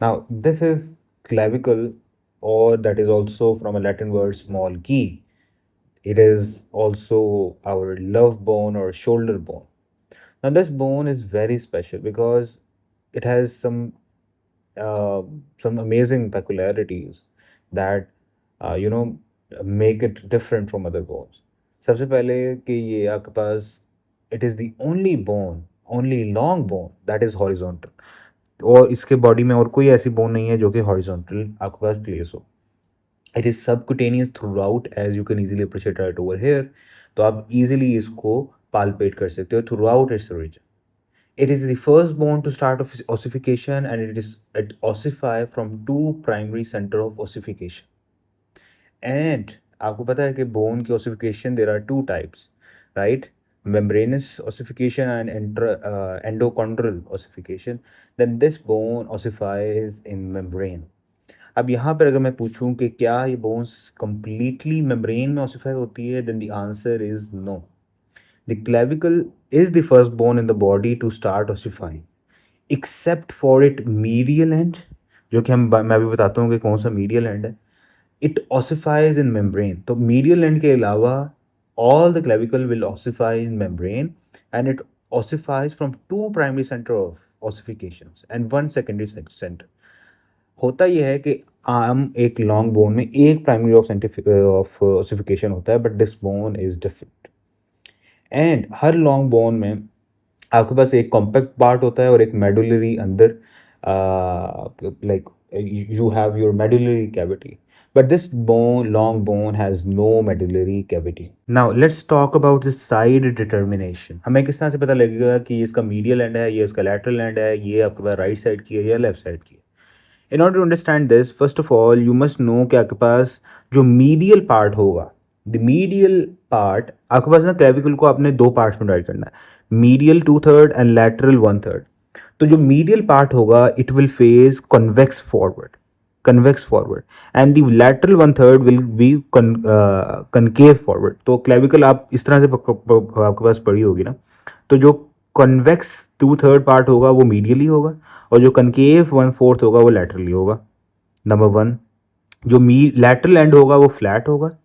Now, this is clavicle, or that is also from a Latin word small key. It is also our love bone or shoulder bone. Now, this bone is very special because it has uh, some amazing peculiarities that you know make it different from other bones. सबसे पहले कि ये आपके पास it is the only long bone that is horizontal. और इसके body में और कोई ऐसी बोन नहीं है जो कि हॉरिजॉन्टल आपके पास प्लेस हो. It is subcutaneous throughout as you can easily appreciate right over here. तो आप इजीली इसको पालपेट कर सकते हो throughout its region. It is the first bone to start ossification, and it ossify from two primary center of ossification. And आपको पता है कि bone की ossification there are two types, right? Membranous ossification and endochondral ossification. Then this bone ossifies in membrane. अब यहाँ पर अगर मैं पूछूं कि क्या ये bones completely membrane में ossify होती है, then the answer is no. The clavicle is the first bone in the body to start ossifying, except for its medial end, जो कि मैं अभी बताता हूँ कि कौन सा medial end है. It ossifies in membrane. तो medial end के अलावा all the clavicle will ossify in membrane, and it ossifies from two primary center of ossifications and one secondary center. होता यह है कि आम एक लॉन्ग बोन में एक प्राइमरी ऑफ ऑसिफिकेशन होता है, but this bone is different. And her long bone में आपके पास एक कॉम्पैक्ट पार्ट होता है और एक मेडुलरी अंदर, like you have your medullary cavity, but this long bone has no medullary cavity. Now let's talk about the side determination. हमें किस तरह से पता लगेगा कि इसका medial end है, ये इसका lateral end है, ये आपके पास right side की है या left side की है. In order to understand this, first of all you must know कि आपके पास जो medial part होगा, the medial part, आपके पास ना clavicle को आपने दो parts में divide करना है, medial 2/3 and lateral 1/3. तो जो medial part होगा it will face convex forward, and the lateral 1/3 will be concave forward. तो clavicle आप इस तरह से आपके पास पड़ी होगी ना, तो जो कन्वेक्स 2/3 पार्ट होगा वो मीडियली होगा, और जो कनकेव 1/4 होगा वो लैटरली होगा. नंबर वन, जो लैटरल एंड होगा वो फ्लैट होगा,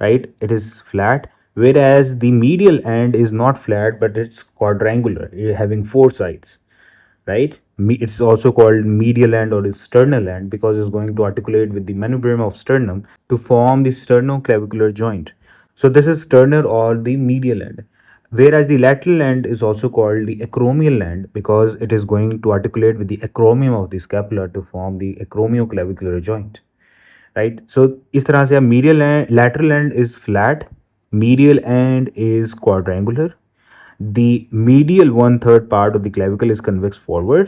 right, it is flat, whereas the medial end is not flat but it's quadrangular, having four sides, right? It's also called medial end or sternal end because it's going to articulate with the manubrium of sternum to form the sternoclavicular joint. So this is sternal or the medial end. Whereas the lateral end is also called the acromial end because it is going to articulate with the acromion of the scapula to form the acromioclavicular joint. Right? So इस तरह से medial end, lateral end is flat, medial end is quadrangular. The medial 1/3 part of the clavicle is convex forward,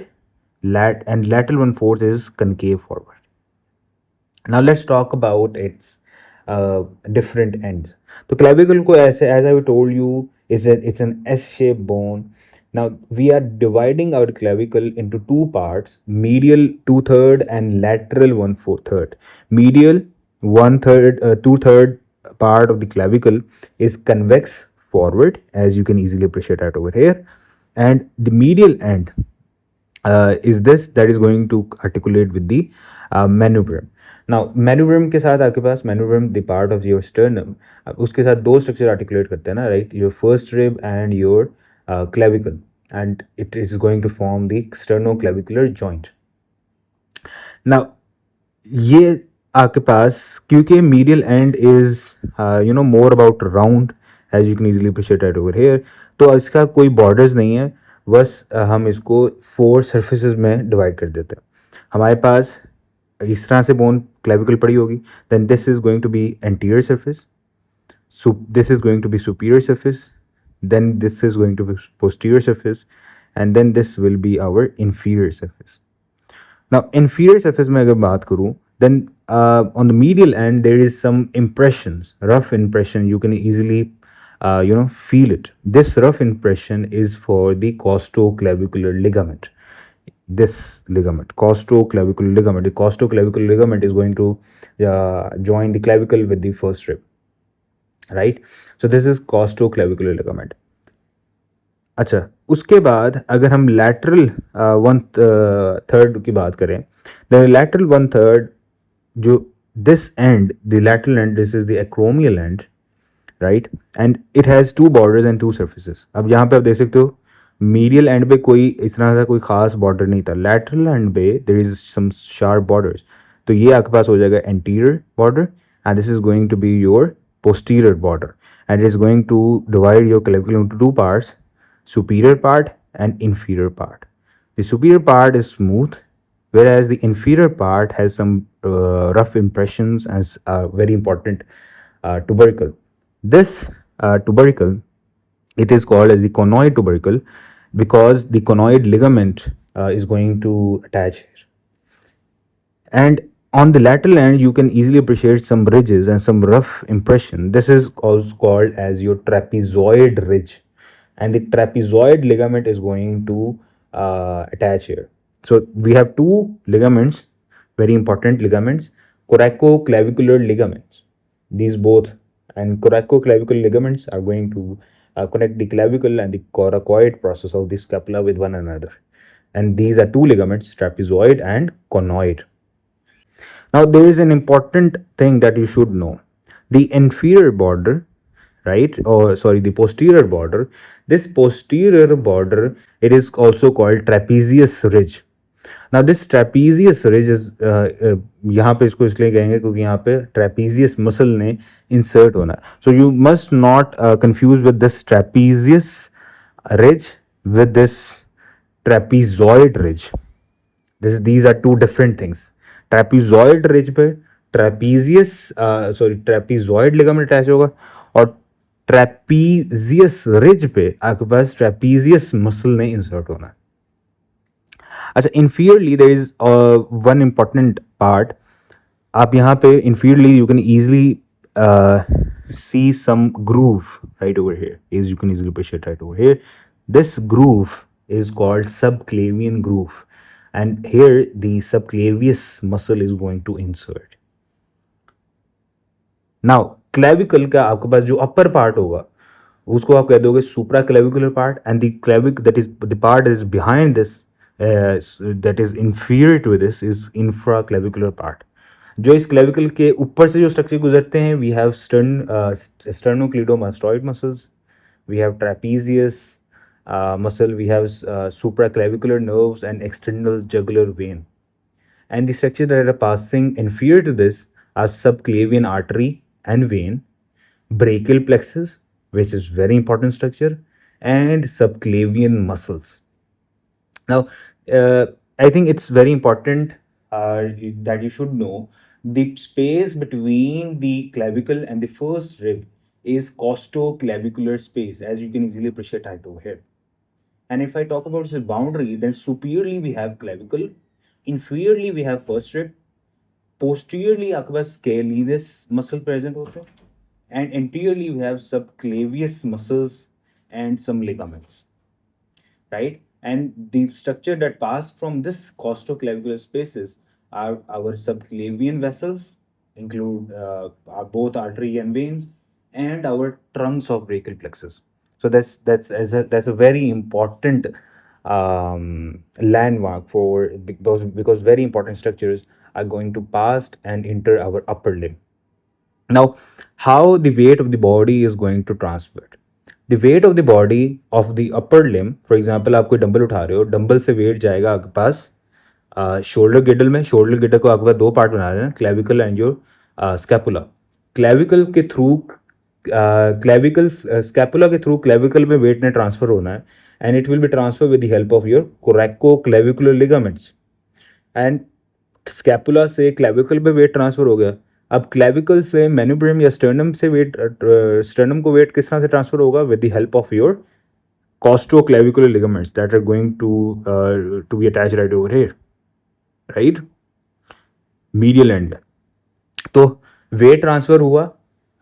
and lateral 1/4 is concave forward. Now let's talk about its different ends. The clavicle को ऐसे, as I told you, it's an S-shaped bone. Now we are dividing our clavicle into two parts: medial 2/3 and lateral 1/4. Medial 1/3, 2/3 part of the clavicle is convex forward, as you can easily appreciate that over here, and the medial end is this that is going to articulate with the manubrium. Now manubrium के साथ आपके पास manubrium the part of your sternum, उसके साथ दो structure articulate करते हैं ना, right, your first rib and your clavicle, and it is going to form the sternoclavicular joint. Now ये आपके पास, क्योंकि medial end is more about round, as you can easily appreciate it over here, तो इसका कोई borders नहीं है, बस हम इसको 4 सर्फेसेस में डिवाइड कर देते हैं. हमारे पास इस तरह से बोन क्लेविकल पड़ी होगी, then this is going to be anterior surface, this is going to be superior surface, then this is going to be posterior surface, and then this will be our inferior surface. Now inferior surface में अगर बात करूँ, then on the medial end there is some impressions, rough impression, you can easily feel it. This rough impression is for the costoclavicular ligament. This ligament, costoclavicular ligament, the costoclavicular ligament is going to join the clavicle with the first rib, right? So this is costoclavicular ligament. अच्छा, उसके बाद अगर हम lateral one third की बात करें, the lateral one third, जो this end, the lateral end, this is the acromial end, right, and it has two borders and two surfaces. अब यहाँ पे आप देख सकते हो मीडियल एंड पे कोई इस तरह का कोई खास बॉर्डर नहीं था, लैटरल एंड पे there is some sharp borders. तो ये आपके पास हो जाएगा anterior border, and this is going to be your posterior border, and it is going to divide your clavicle into two parts, superior part and inferior part. The superior part is smooth, whereas the inferior part has some rough impressions as a very important tubercle. This tubercle, it is called as the conoid tubercle because the conoid ligament is going to attach here. And on the lateral end, you can easily appreciate some ridges and some rough impression. This is also called as your trapezoid ridge. And the trapezoid ligament is going to attach here. So we have two ligaments, very important ligaments, coracoclavicular ligaments. These both, and coracoclavicular ligaments are going to connect the clavicle and the coracoid process of the scapula with one another. And these are two ligaments, trapezoid and conoid. Now, there is an important thing that you should know. The inferior border, right, or sorry, the posterior border, this posterior border, it is also called trapezius ridge. Now, this trapezius ridge is यहाँ पे इसको इसलिए कहेंगे क्योंकि यहाँ पे trapezius muscle ने insert होना है. So you must not confuse with this trapezius ridge with this trapezoid ridge. These are two different things. Trapezoid ridge पे trapezius sorry trapezoid ligament attach होगा, और ट्रेपीजियस रिज पे आपके पास ट्रेपीजियस मसल ने इंसर्ट होना है. अच्छा, inferiorly there is one important part. आप यहाँ पे inferiorly you can easily see some groove right over here, as you can easily appreciate right over here. This groove is called subclavian groove, and here the subclavius muscle is going to insert. Now clavicle का आपके पास जो upper part होगा उसको आप कह दोगे supraclavicular part, and the clavicle that is the part is behind this, that is inferior to this, is infraclavicular part. जो इस क्लेविकल के ऊपर से जो स्ट्रक्चर गुजरते हैं, we have sternocleidomastoid muscles, we have trapezius muscle, we have supraclavicular nerves and external jugular vein. And the structures that are passing inferior to this are subclavian artery and vein, brachial plexus, which is very important structure, and subclavian muscles. Now, I think it's very important that you should know the space between the clavicle and the first rib is costoclavicular space, as you can easily appreciate right over here. And if I talk about the boundary, then superiorly we have clavicle, inferiorly we have first rib, posteriorly आपके पास scaleus muscle present होते हैं, and anteriorly we have subclavius muscles and some ligaments, right? And the structure that pass from this costoclavicular spaces are our subclavian vessels, include both artery and veins, and our trunks of brachial plexus. So that's a very important landmark for those, because very important structures are going to pass and enter our upper limb. Now, how the weight of the body is going to transfer? The weight of the body of the upper limb, for example, आप कोई dumbbell उठा रहे हो, dumbbell से weight जाएगा आपके पास shoulder girdle में. शोल्डर गिडल को आपके पास दो पार्ट बना रहे हैं, clavicle and your scapula. Clavicle के थ्रू क्लेविकल स्कैपुला के थ्रू क्लेविकल में वेट ने ट्रांसफर होना है, and it will be transfer with the help of your coracoclavicular ligaments. And scapula से क्लेविकल पे वेट ट्रांसफर हो गया. अब क्लेविकल से मेन्यूब्रम या स्टर्नम से वेट, स्टर्नम को वेट किस तरह से ट्रांसफर होगा? With the help of your costoclavicular ligaments that are going to be attached right over here, right, medial end. तो वेट ट्रांसफर हुआ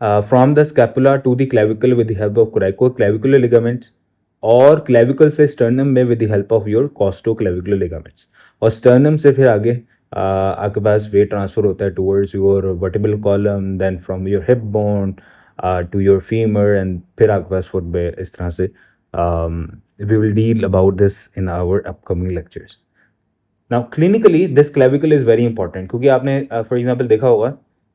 from the scapula to the clavicle with the help of coracoclavicular ligaments, और clavicle से sternum में with the help of your costoclavicular ligaments, और sternum से फिर आगे आपके पास वेट ट्रांसफर होता है towards your vertebral column, then from your hip bone to your femur, and फिर आपके पास फुट पे इस तरह से We will deal about this in our upcoming lectures. Now clinically this clavicle is very important, क्योंकि आपने फॉर एग्जांपल देखा होगा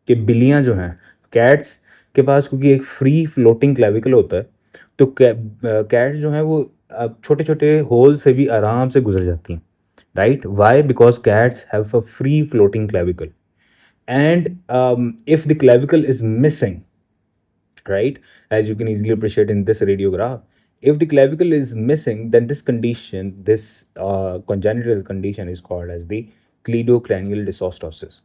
कि बिल्लियाँ जो हैं, कैट्स के पास क्योंकि एक फ्री फ्लोटिंग क्लेविकल होता है, तो कैट्स जो हैं वो छोटे छोटे होल से भी आराम से गुजर जाती हैं, right? Why? Because cats have a free floating clavicle. And if the clavicle is missing, right, as you can easily appreciate in this radiograph, if the clavicle is missing, then this condition, this congenital condition is called as the cleidocranial dysostosis.